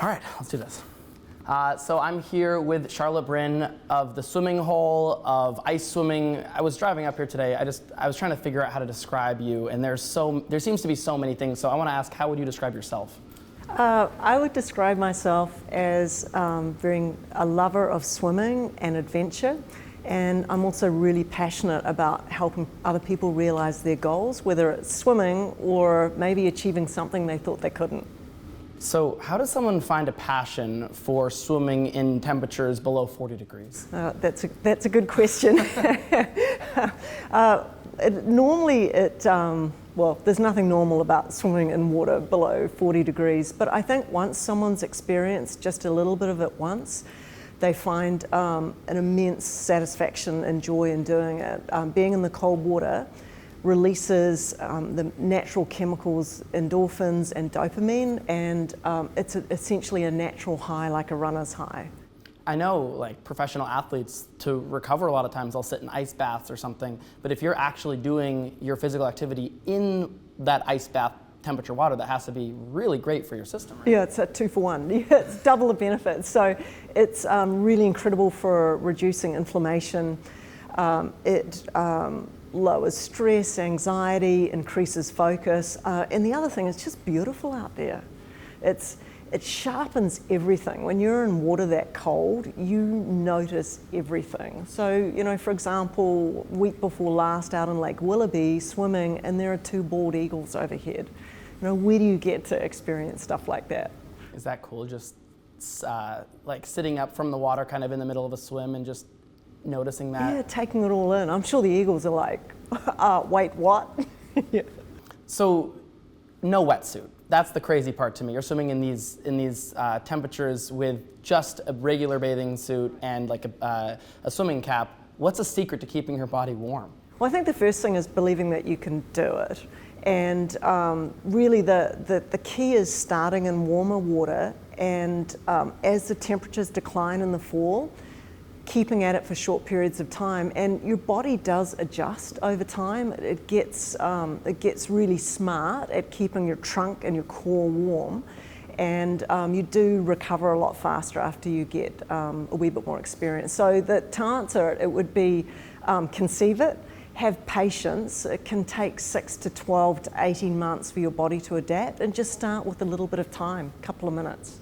All right, let's do this. So I'm here with Charlotte Brynn of the swimming hole, of ice swimming. I was driving up here today. I was trying to figure out how to describe you, and there seems to be so many things. So I want to ask, how would you describe yourself? I would describe myself as being a lover of swimming and adventure, and I'm also really passionate about helping other people realize their goals, whether it's swimming or maybe achieving something they thought they couldn't. So how does someone find a passion for swimming in temperatures below 40 degrees? That's a good question. Well, there's nothing normal about swimming in water below 40 degrees, but I think once someone's experienced just a little bit of it once, they find an immense satisfaction and joy in doing it. Being in the cold water releases the natural chemicals, endorphins and dopamine, and it's essentially a natural high, like a runner's high. I know, like, professional athletes, to recover a lot of times they'll sit in ice baths or something, but if you're actually doing your physical activity in that ice bath temperature water, that has to be really great for your system, right? Yeah, it's a 2-for-1. Yeah, it's double the benefits. So it's really incredible for reducing inflammation. It lowers stress, anxiety, increases focus, and the other thing, it's just beautiful out there. It sharpens everything. When you're in water that cold, you notice everything. So, you know, for example, week before last out in Lake Willoughby swimming, and there are 2 bald eagles overhead. You know, where do you get to experience stuff like that? Is that cool? Just like sitting up from the water kind of in the middle of a swim and just noticing that? Yeah, taking it all in. I'm sure the eagles are like, wait, what? Yeah. So, no wetsuit. That's the crazy part to me. You're swimming in these temperatures with just a regular bathing suit and like a swimming cap. What's the secret to keeping your body warm? Well, I think the first thing is believing that you can do it. And really the key is starting in warmer water, and as the temperatures decline in the fall, keeping at it for short periods of time, and your body does adjust over time. It gets really smart at keeping your trunk and your core warm, and you do recover a lot faster after you get a wee bit more experience. So to answer it, it would be conceive it, have patience. It can take 6 to 12 to 18 months for your body to adapt, and just start with a little bit of time, a couple of minutes.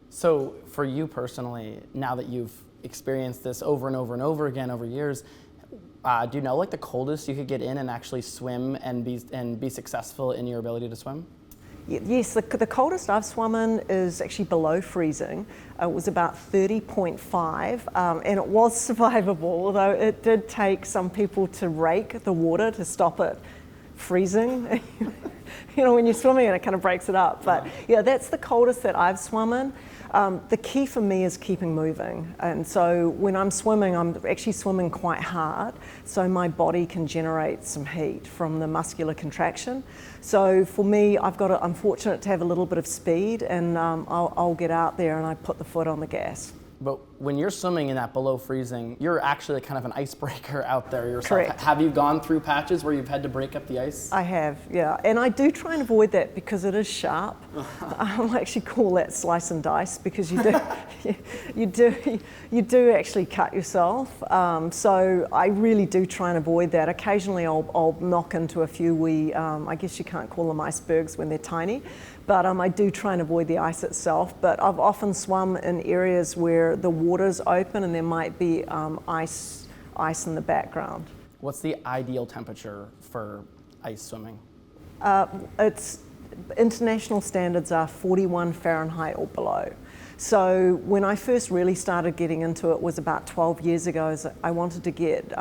So for you personally, now that you've experienced this over and over and over again over years, do you know like the coldest you could get in and actually swim and be successful in your ability to swim? Yes, the coldest I've swum in is actually below freezing. It was about 30.5, and it was survivable, although it did take some people to rake the water to stop it freezing. You know, when you're swimming and it kind of breaks it up. But yeah, that's the coldest that I've swum in. The key for me is keeping moving, and so when I'm swimming, I'm actually swimming quite hard, so my body can generate some heat from the muscular contraction. So for me, I'm fortunate to have a little bit of speed, and I'll get out there and I put the foot on the gas. But when you're swimming in that below freezing, you're actually kind of an icebreaker out there yourself. Correct. Have you gone through patches where you've had to break up the ice? I have, yeah. And I do try and avoid that because it is sharp. I actually call that slice and dice, because you do actually cut yourself. So I really do try and avoid that. Occasionally I'll knock into a few wee, I guess you can't call them icebergs when they're tiny, but I do try and avoid the ice itself. But I've often swum in areas where the water's open and there might be ice in the background. What's the ideal temperature for ice swimming? It's international standards are 41 Fahrenheit or below. So when I first really started getting into it was about 12 years ago. As I wanted to get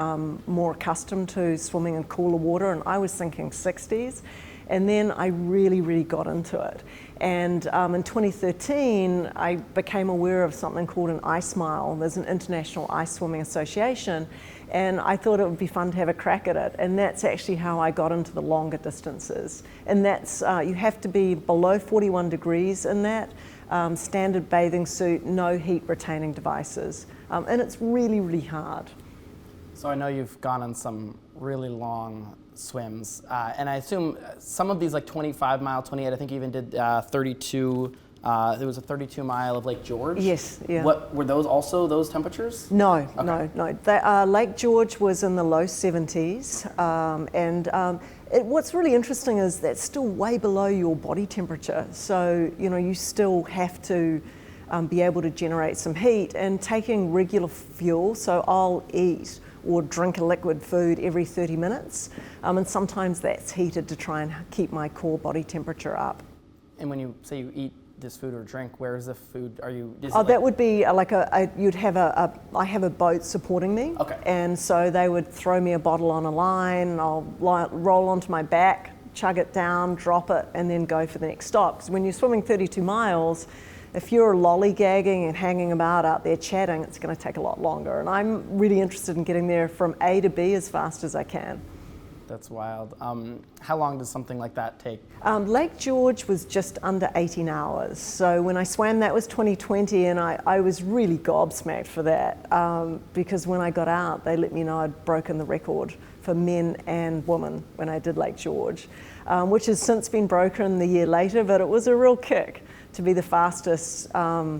more accustomed to swimming in cooler water, and I was thinking 60s. And then I really got into it. And in 2013, I became aware of something called an ice mile. There's an international ice swimming association, and I thought it would be fun to have a crack at it. And that's actually how I got into the longer distances. And that's, you have to be below 41 degrees in that, standard bathing suit, no heat retaining devices. And it's really hard. So I know you've gone on some really long swims, and I assume some of these, like 25 mile, 28, I think you even did 32 There was a 32 mile of Lake George. Yes, yeah. What were those also those temperatures? No, Okay. no. Lake George was in the low 70s, what's really interesting is that's still way below your body temperature. So, you still have to be able to generate some heat, and taking regular fuel. So I'll eat or drink a liquid food every 30 minutes. And sometimes that's heated to try and keep my core body temperature up. And when you say you eat this food or drink, where is the food? That would be I have a boat supporting me. Okay. And so they would throw me a bottle on a line, and I'll roll onto my back, chug it down, drop it, and then go for the next stop. Because when you're swimming 32 miles, if you're lollygagging and hanging about out there chatting, it's going to take a lot longer. And I'm really interested in getting there from A to B as fast as I can. That's wild. How long does something like that take? Lake George was just under 18 hours. So when I swam, that was 2020, and I was really gobsmacked for that because when I got out, they let me know I'd broken the record for men and women when I did Lake George, which has since been broken the year later, but it was a real kick to be the fastest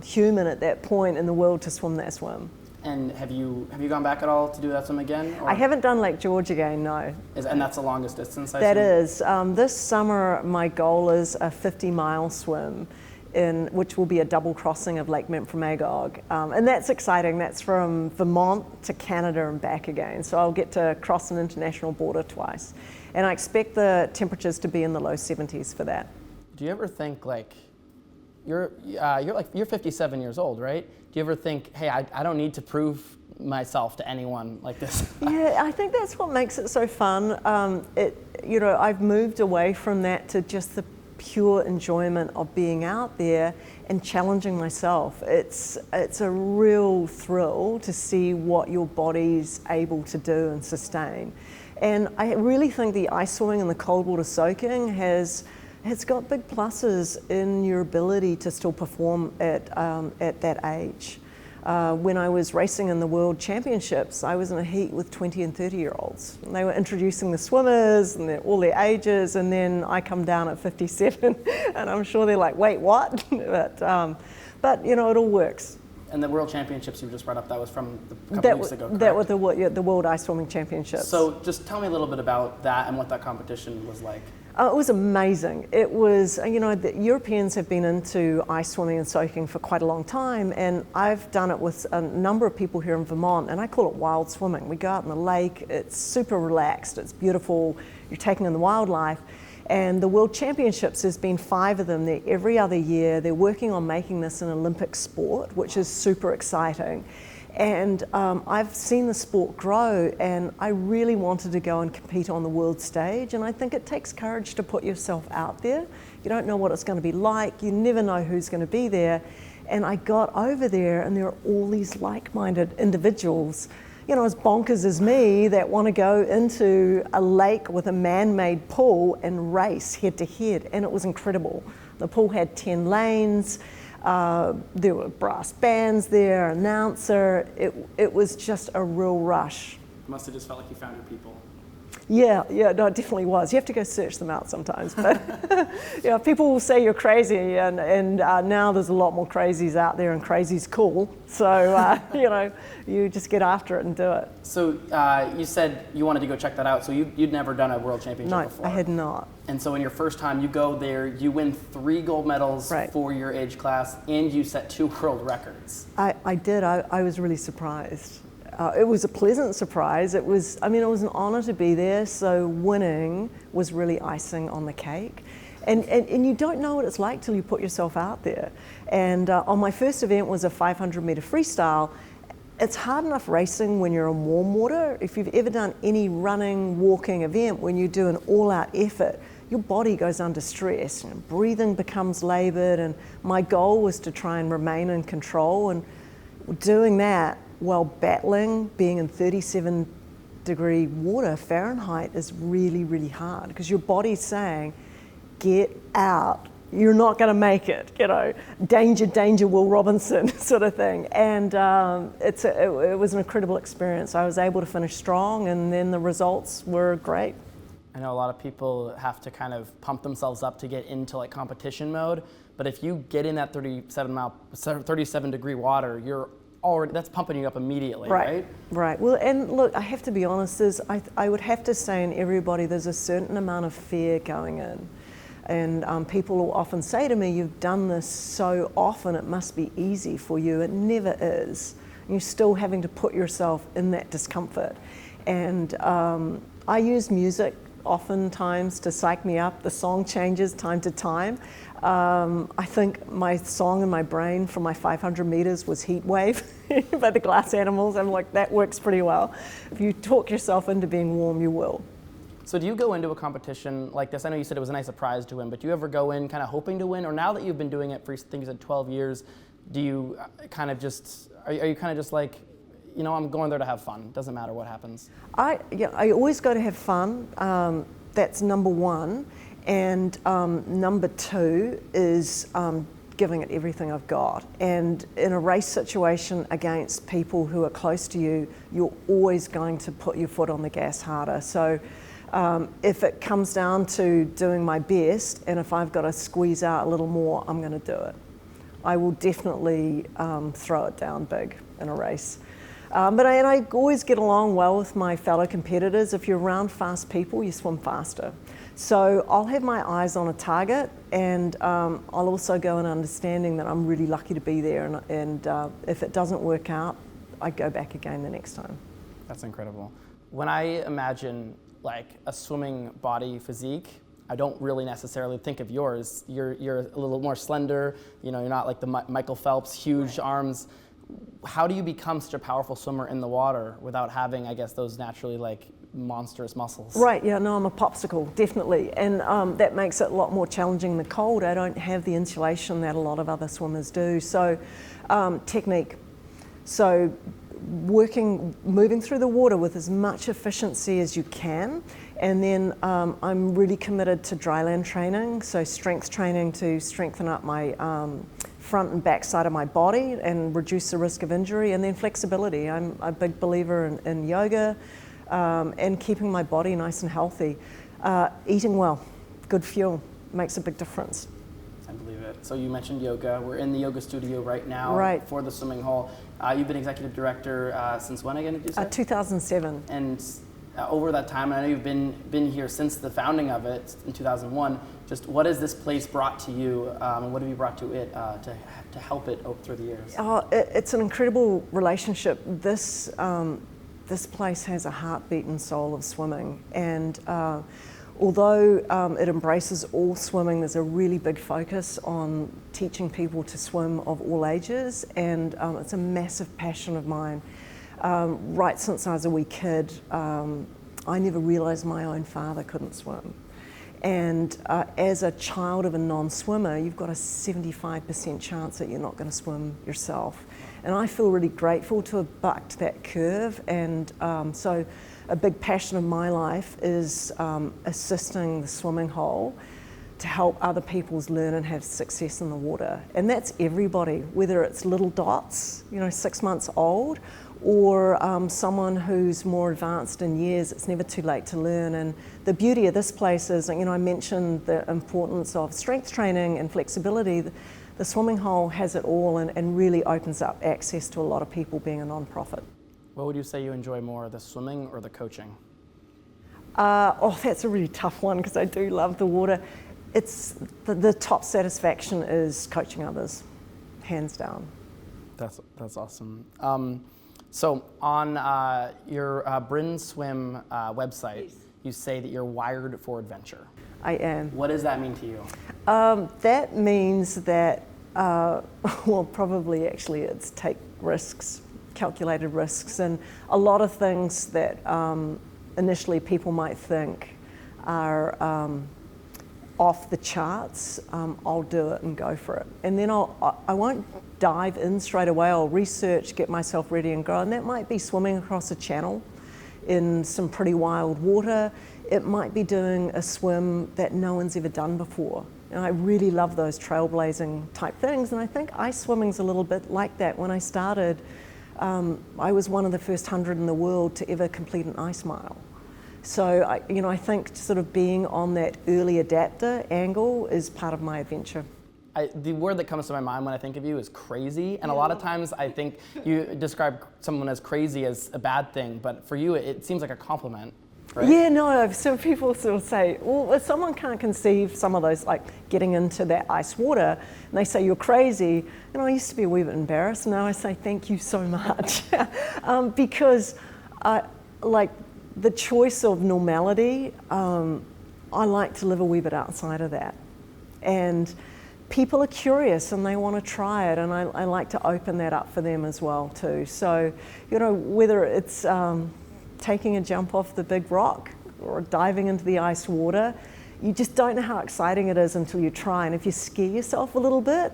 human at that point in the world to swim that swim. And have you gone back at all to do that swim again? Or? I haven't done Lake George again, no. And that's the longest distance, I That assume? is. This summer, my goal is a 50-mile swim, which will be a double crossing of Lake Memphremagog. And that's exciting. That's from Vermont to Canada and back again. So I'll get to cross an international border twice. And I expect the temperatures to be in the low 70s for that. Do you ever think, like, you're 57 years old, right? Do you ever think, hey, I don't need to prove myself to anyone like this? Yeah, I think that's what makes it so fun. I've moved away from that to just the pure enjoyment of being out there and challenging myself. It's a real thrill to see what your body's able to do and sustain. And I really think the ice swimming and the cold water soaking has got big pluses in your ability to still perform at that age. When I was racing in the World Championships, I was in a heat with 20 and 30-year-olds. They were introducing the swimmers and all their ages, and then I come down at 57, and I'm sure they're like, wait, what? But it all works. And the World Championships you just brought up, that was from a couple weeks ago, correct? That was the World Ice Swimming Championships. So just tell me a little bit about that and what that competition was like. It was amazing. It was, the Europeans have been into ice swimming and soaking for quite a long time, and I've done it with a number of people here in Vermont, and I call it wild swimming. We go out in the lake, it's super relaxed, it's beautiful, you're taking in the wildlife. And the World Championships, there's been 5 of them. They're every other year. They're working on making this an Olympic sport, which is super exciting. And I've seen the sport grow, and I really wanted to go and compete on the world stage. And I think it takes courage to put yourself out there. You don't know what it's going to be like. You never know who's going to be there. And I got over there, and there are all these like-minded individuals, as bonkers as me, that want to go into a lake with a man-made pool and race head-to-head. And it was incredible. The pool had 10 lanes. There were brass bands there, announcer. It was just a real rush. It must have just felt like you found your people. Yeah, no, it definitely was. You have to go search them out sometimes. But people will say you're crazy, and now there's a lot more crazies out there, and crazy's cool. So, you just get after it and do it. So you said you wanted to go check that out. So you'd never done a world championship before? No, I had not. And so in your first time, you go there, you win 3 gold medals for your age class, and you set 2 world records. I did. I was really surprised. It was a pleasant surprise. It was an honor to be there. So winning was really icing on the cake. And you don't know what it's like till you put yourself out there. And on my first event was a 500-meter freestyle. It's hard enough racing when you're in warm water. If you've ever done any running, walking event, when you do an all-out effort, your body goes under stress and breathing becomes labored. And my goal was to try and remain in control. And doing that while battling, being in 37-degree water, Fahrenheit, is really, really hard because your body's saying, get out. You're not going to make it, danger, danger, Will Robinson sort of thing. And it was an incredible experience. I was able to finish strong, and then the results were great. I know a lot of people have to kind of pump themselves up to get into like competition mode, But if you get in that 37 degree water, you're already, that's pumping you up immediately, right? Right. Well, and look, I have to be honest, I would have to say in everybody, there's a certain amount of fear going in. And people will often say to me, you've done this so often, it must be easy for you. It never is. You're still having to put yourself in that discomfort. And I use music oftentimes to psych me up. The song changes time to time. I think my song in my brain for my 500 meters was Heat Wave by the Glass Animals. I'm like, that works pretty well. If you talk yourself into being warm, you will. So do you go into a competition like this? I know you said it was a nice surprise to win, but do you ever go in kind of hoping to win? Or now that you've been doing it for, I think you said 12 years, do you kind of just, are you kind of just like, you know, I'm going there to have fun. Doesn't matter what happens. I always go to have fun. That's number one. And number two is giving it everything I've got. And in a race situation against people who are close to you, you're always going to put your foot on the gas harder. So if it comes down to doing my best, and if I've got to squeeze out a little more, I'm going to do it. I will definitely throw it down big in a race. But I always get along well with my fellow competitors. If you're around fast people, you swim faster. So I'll have my eyes on a target, and I'll also go in understanding that I'm really lucky to be there, and if it doesn't work out, I go back again the next time. That's incredible. When I imagine like a swimming body physique, I don't really necessarily think of yours. You're a little more slender, you know, you're not like the Michael Phelps, huge arms. How do you become such a powerful swimmer in the water without having, I guess, those naturally like monstrous muscles? Right, yeah, no, I'm a popsicle, definitely. And that makes it a lot more challenging in the cold. I don't have the insulation that a lot of other swimmers do. So technique. So moving through the water with as much efficiency as you can. And then I'm really committed to dryland training. So strength training to strengthen up my front and back side of my body and reduce the risk of injury. And then flexibility. I'm a big believer in yoga and keeping my body nice and healthy. Eating well, good fuel, makes a big difference. I believe it. So you mentioned yoga. We're in the yoga studio right now for the swimming hole. You've been executive director since when again, did you say? 2007. And over that time, I know you've been here since the founding of it in 2001. Just what has this place brought to you, and what have you brought to it to help it through the years? It's an incredible relationship. This place has a heartbeat and soul of swimming, and although it embraces all swimming, there's a really big focus on teaching people to swim of all ages, and it's a massive passion of mine. Right since I was a wee kid, I never realised my own father couldn't swim. And as a child of a non-swimmer, you've got a 75% chance that you're not going to swim yourself. And I feel really grateful to have bucked that curve, and so a big passion of my life is assisting the swimming hole to help other people learn and have success in the water. And that's everybody, whether it's little dots, 6 months old, or someone who's more advanced in years. It's never too late to learn. And the beauty of this place is, I mentioned the importance of strength training and flexibility. The swimming hole has it all and really opens up access to a lot of people being a non-profit. What would you say you enjoy more, the swimming or the coaching? That's a really tough one because I do love the water. It's the top satisfaction is coaching others, hands down. That's awesome. So on your Brynn Swim website, you say that you're wired for adventure. I am. What does that mean to you? That means that, probably actually it's take risks, calculated risks, and a lot of things that initially people might think are off the charts, I'll do it and go for it. And then I won't dive in straight away. I'll research, get myself ready and go. And that might be swimming across a channel in some pretty wild water. It might be doing a swim that no one's ever done before. And I really love those trailblazing type things. And I think ice swimming's a little bit like that. When I started, I was one of the first 100 in the world to ever complete an ice mile. So I think sort of being on that early adapter angle is part of my adventure. the word that comes to my mind when I think of you is crazy. And a lot of times I think you describe someone as crazy as a bad thing, but for you it seems like a compliment. Right? Yeah, no, so people sort of say, well, if someone can't conceive some of those, like getting into that ice water, and they say you're crazy, and I used to be a wee bit embarrassed, now I say thank you so much. Because like the choice of normality, I like to live a wee bit outside of that. And people are curious and they want to try it, and I like to open that up for them as well too. So, you know, whether it's taking a jump off the big rock or diving into the ice water, you just don't know how exciting it is until you try. And if you scare yourself a little bit,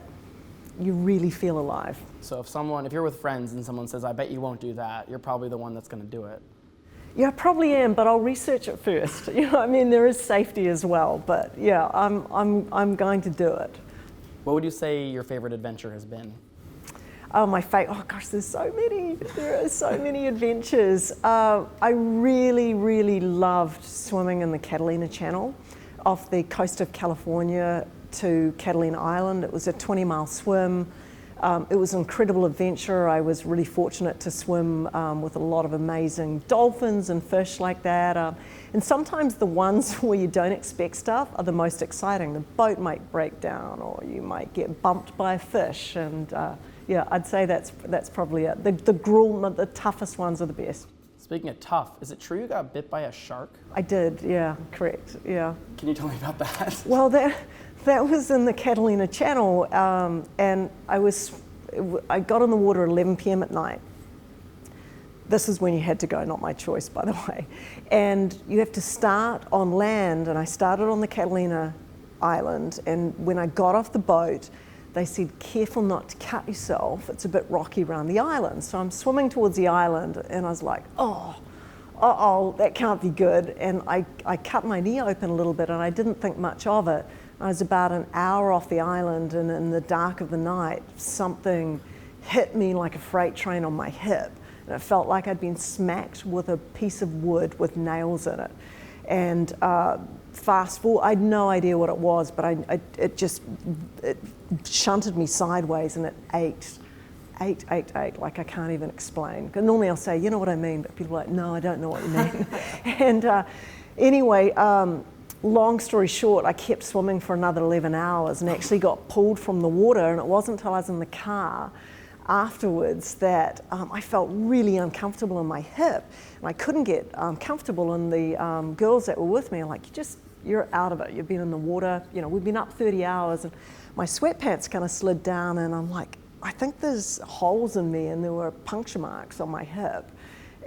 you really feel alive. So if you're with friends and someone says, I bet you won't do that, you're probably the one that's going to do it. Yeah, I probably am, but I'll research it first. You know, I mean, there is safety as well, but yeah, I'm going to do it. What would you say your favorite adventure has been? Oh, oh gosh, there's so many. There are so many adventures. I really, really loved swimming in the Catalina Channel off the coast of California to Catalina Island. It was a 20-mile swim. It was an incredible adventure. I was really fortunate to swim with a lot of amazing dolphins and fish like that. And sometimes the ones where you don't expect stuff are the most exciting. The boat might break down, or you might get bumped by a fish, and yeah, I'd say that's probably it. The toughest ones are the best. Speaking of tough, is it true you got bit by a shark? I did, yeah, correct, yeah. Can you tell me about that? Well, that was in the Catalina Channel, and I got in the water at 11 p.m. at night. This is when you had to go, not my choice, by the way. And you have to start on land, and I started on the Catalina Island, and when I got off the boat, they said, careful not to cut yourself, it's a bit rocky around the island. So I'm swimming towards the island, and I was like, uh-oh, that can't be good. And I cut my knee open a little bit, and I didn't think much of it. I was about an hour off the island, and in the dark of the night, something hit me like a freight train on my hip. And it felt like I'd been smacked with a piece of wood with nails in it. And fast forward, I had no idea what it was, but it shunted me sideways, and it ate, like I can't even explain. Because normally I'll say, you know what I mean, but people are like, no, I don't know what you mean. And anyway, long story short, I kept swimming for another 11 hours and actually got pulled from the water, and it wasn't until I was in the car afterwards that I felt really uncomfortable in my hip, and I couldn't get comfortable, and the girls that were with me are like, you're out of it, you've been in the water, you know, we've been up 30 hours, and my sweatpants kind of slid down, and I'm like, I think there's holes in me, and there were puncture marks on my hip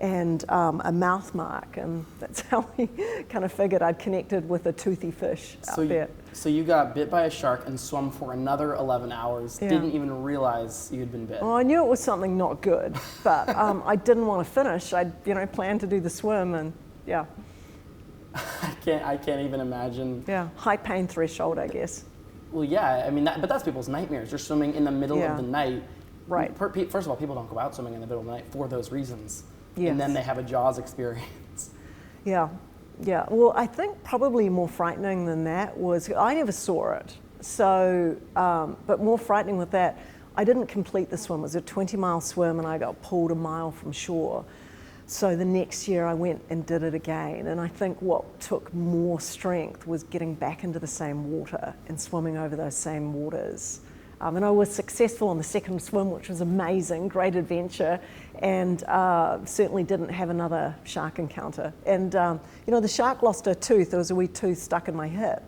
and a mouth mark, and that's how we kind of figured I'd connected with a toothy fish out there. So you got bit by a shark and swum for another 11 hours, didn't even realize you had been bit. Well, I knew it was something not good, but I didn't want to finish. I planned to do the swim, and yeah. I can't even imagine. Yeah, high pain threshold, I guess. Well, yeah, I mean, but that's people's nightmares. You're swimming in the middle of the night. Right. First of all, people don't go out swimming in the middle of the night for those reasons. Yes. And then they have a Jaws experience. Yeah. Well, I think probably more frightening than that was, I never saw it. So, but more frightening with that, I didn't complete the swim. It was a 20-mile swim, and I got pulled a mile from shore. So the next year I went and did it again. And I think what took more strength was getting back into the same water and swimming over those same waters. And I was successful on the second swim, which was amazing, great adventure, and certainly didn't have another shark encounter. And the shark lost a tooth. There was a wee tooth stuck in my hip.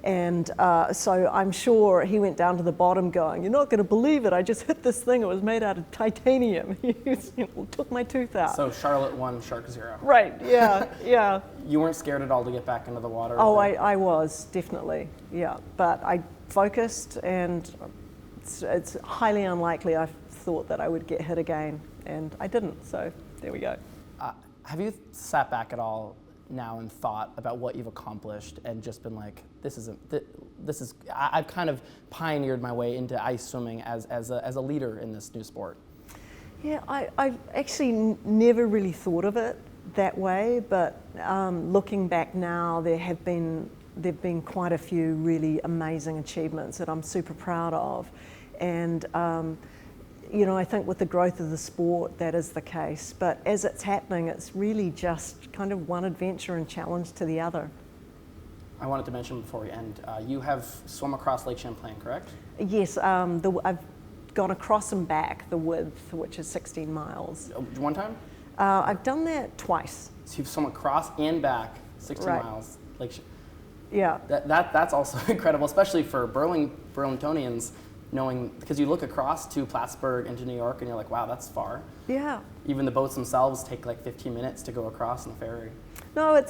And so I'm sure he went down to the bottom going, you're not going to believe it, I just hit this thing, it was made out of titanium. He took my tooth out. So Charlotte 1, Shark 0. Right, yeah. You weren't scared at all to get back into the water? Oh, I was, definitely, yeah. But I focused, and it's highly unlikely I thought that I would get hit again, and I didn't, so there we go. Have you sat back at all now and thought about what you've accomplished and just been like, I've kind of pioneered my way into ice swimming as a leader in this new sport? Yeah, I've actually never really thought of it that way, but looking back now, there have been there've been quite a few really amazing achievements that I'm super proud of. And you know, I think with the growth of the sport, that is the case. But as it's happening, it's really just kind of one adventure and challenge to the other. I wanted to mention before we end, you have swum across Lake Champlain, correct? Yes, I've gone across and back the width, which is 16 miles. One time? I've done that twice. So you've swum across and back 16 Right. miles. Yeah. That's also incredible, especially for Burlingtonians, knowing, because you look across to Plattsburgh into New York and you're like, wow, that's far. Yeah. Even the boats themselves take like 15 minutes to go across in a ferry. No,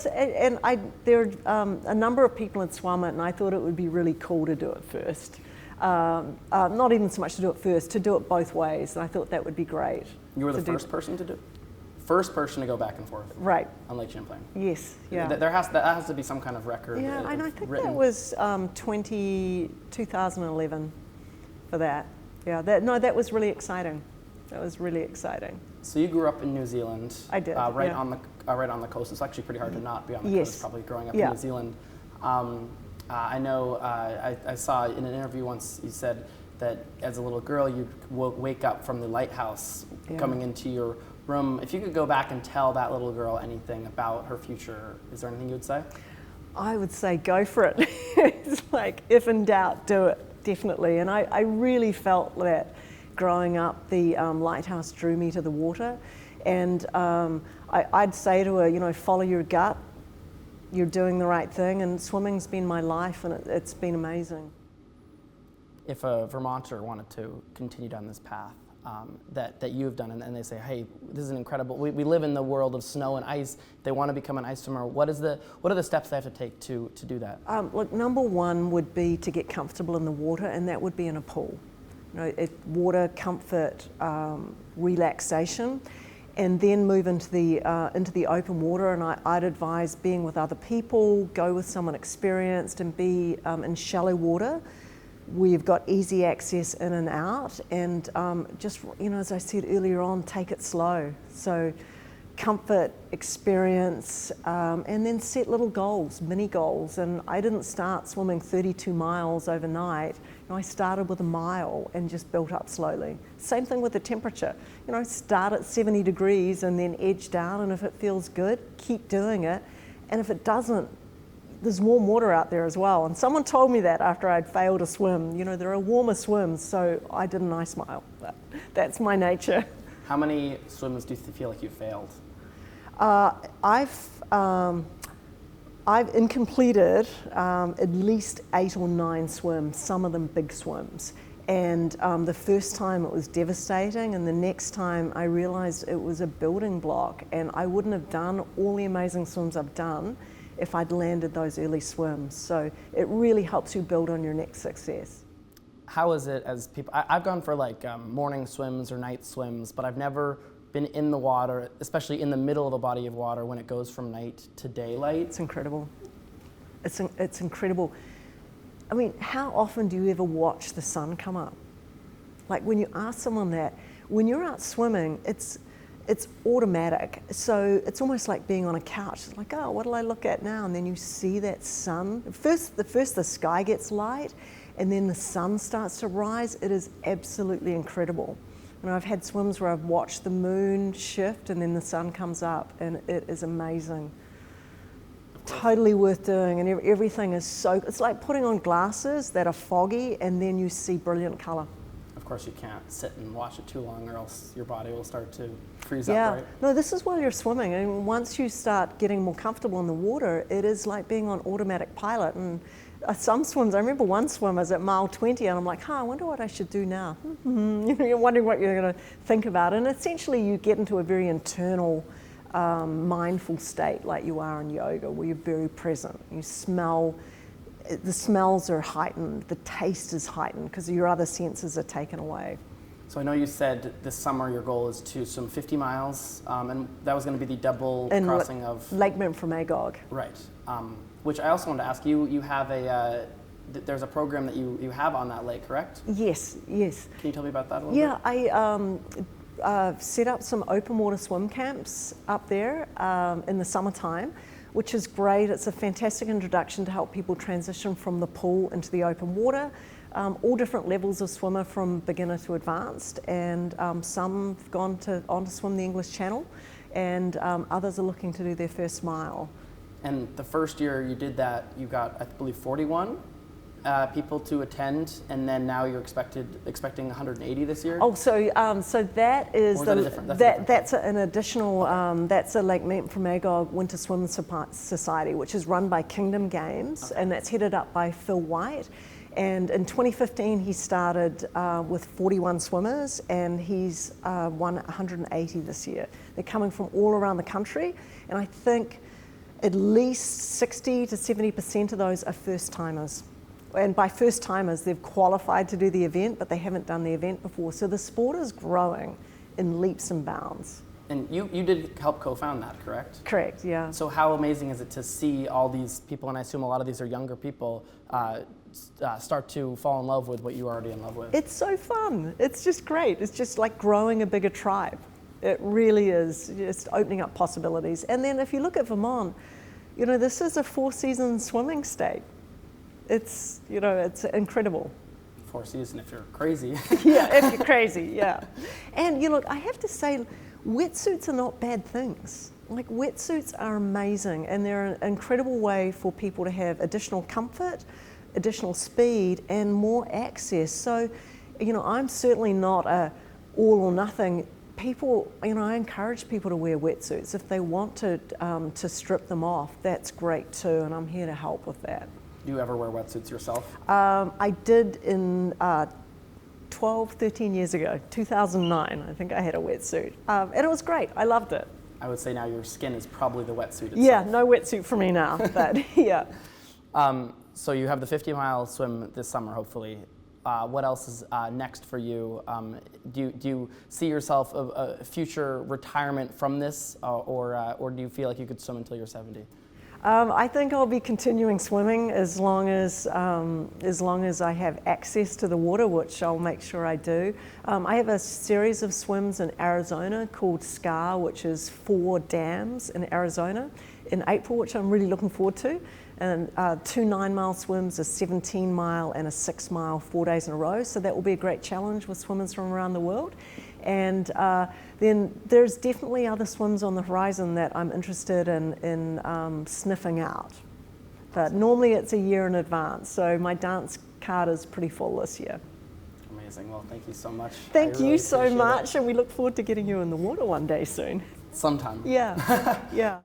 there are a number of people had swum it, and I thought it would be really cool to do it first. Not even so much to do it first, to do it both ways, and I thought that would be great. You were the first person to do? First person to go back and forth. Right. On Lake Champlain. Yes. Yeah. That has to be some kind of record. Yeah, and I think written. that was 2011 for that. Yeah. That was really exciting. That was really exciting. So you grew up in New Zealand. I did. Right yeah. right on the coast. It's actually pretty hard to not be on the Yes. coast. Probably growing up Yeah. in New Zealand. I know. I saw in an interview once you said that as a little girl you'd wake up from the lighthouse Yeah. coming into your room. If you could go back and tell that little girl anything about her future, is there anything you would say? I would say go for it. It's like, if in doubt, do it, definitely. And I really felt that growing up, the lighthouse drew me to the water. And I'd say to her, you know, follow your gut, you're doing the right thing. And swimming's been my life, and it's been amazing. If a Vermonter wanted to continue down this path that you have done, and they say, hey, this is an incredible, we live in the world of snow and ice, they want to become an ice swimmer, what are the steps they have to take to do that? Look, number one would be to get comfortable in the water, and that would be in a pool. You know, water, comfort, relaxation, and then move into the open water. And I'd advise being with other people, go with someone experienced, and be in shallow water, where you've got easy access in and out, and just, you know, as I said earlier on, take it slow. So comfort, experience, and then set little goals, mini goals. And I didn't start swimming 32 miles overnight. You know, I started with a mile and just built up slowly. Same thing with the temperature. You know, start at 70 degrees and then edge down, and if it feels good, keep doing it. And if it doesn't, there's warm water out there as well. And someone told me that after I'd failed a swim. You know, there are warmer swims, so I did a nice mile. But that's my nature. How many swims do you feel like you failed? I've completed at least 8 or 9 swims, some of them big swims. And the first time it was devastating, and the next time I realized it was a building block, and I wouldn't have done all the amazing swims I've done if I'd landed those early swims. So it really helps you build on your next success. How is it as people, I've gone for like morning swims or night swims, but I've never been in the water, especially in the middle of a body of water when it goes from night to daylight. It's incredible. It's incredible. I mean, how often do you ever watch the sun come up? Like when you ask someone that, when you're out swimming, it's automatic. So it's almost like being on a couch. It's like, oh, what do I look at now? And then you see that sun. First the sky gets light, and then the sun starts to rise. It is absolutely incredible. You know, I've had swims where I've watched the moon shift and then the sun comes up, and it is amazing. Totally worth doing, and everything is so, it's like putting on glasses that are foggy and then you see brilliant color. Of course, you can't sit and watch it too long, or else your body will start to freeze Yeah, up, right? no, this is while you're swimming, and once you start getting more comfortable in the water, it is like being on automatic pilot. And some swims, I remember one swim was at mile 20, and I'm like, I wonder what I should do now. You know, you're wondering what you're going to think about, and essentially you get into a very internal, mindful state, like you are in yoga, where you're very present. You smell. The smells are heightened, the taste is heightened, because your other senses are taken away. So I know you said this summer your goal is to swim 50 miles, and that was going to be the double crossing of Lake from Magog. Right. Which I also wanted to ask you. You have there's a program that you have on that lake, correct? Yes, yes. Can you tell me about that a little bit? Yeah, I set up some open water swim camps up there in the summertime, which is great. It's a fantastic introduction to help people transition from the pool into the open water. All different levels of swimmer from beginner to advanced, and some have gone on to swim the English Channel, and others are looking to do their first mile. And the first year you did that, you got, I believe, 41 people to attend, and then now you're expecting 180 this year? Oh, so that is that's an additional, that's a Lake Memphremagog Winter Swim Society, which is run by Kingdom Games, and that's headed up by Phil White. And in 2015, he started with 41 swimmers, and he's won 180 this year. They're coming from all around the country, and I think at least 60 to 70% of those are first timers. And by first timers, they've qualified to do the event, but they haven't done the event before. So the sport is growing in leaps and bounds. And you did help co-found that, correct? Correct, yeah. So how amazing is it to see all these people, and I assume a lot of these are younger people, start to fall in love with what you're already in love with? It's so fun. It's just great. It's just like growing a bigger tribe. It really is just opening up possibilities. And then if you look at Vermont, you know, this is a 4-season swimming state. It's, you know, it's incredible. 4 seasons if you're crazy. Yeah, if you're crazy, yeah. And you look, I have to say, wetsuits are not bad things. Like, wetsuits are amazing, and they're an incredible way for people to have additional comfort, additional speed, and more access. So, you know, I'm certainly not a all or nothing. People, you know, I encourage people to wear wetsuits. If they want to strip them off, that's great too, and I'm here to help with that. Do you ever wear wetsuits yourself? I did in 12, 13 years ago, 2009, I think I had a wetsuit. And it was great, I loved it. I would say now your skin is probably the wetsuit itself. Yeah, no wetsuit for me now, but yeah. So you have the 50-mile swim this summer, hopefully. What else is next for you? Do you see yourself a future retirement from this, or do you feel like you could swim until you're 70? I think I'll be continuing swimming as long as I have access to the water, which I'll make sure I do. I have a series of swims in Arizona called SCAR, which is 4 dams in Arizona in April, which I'm really looking forward to. And 2 9-mile swims, a 17-mile and a 6-mile, 4 days in a row. So that will be a great challenge with swimmers from around the world. And then there's definitely other swims on the horizon that I'm interested in sniffing out. But normally it's a year in advance, so my dance card is pretty full this year. Amazing. Well, thank you so much. Thank you so much, and we look forward to getting you in the water one day soon. Sometime. Yeah, yeah.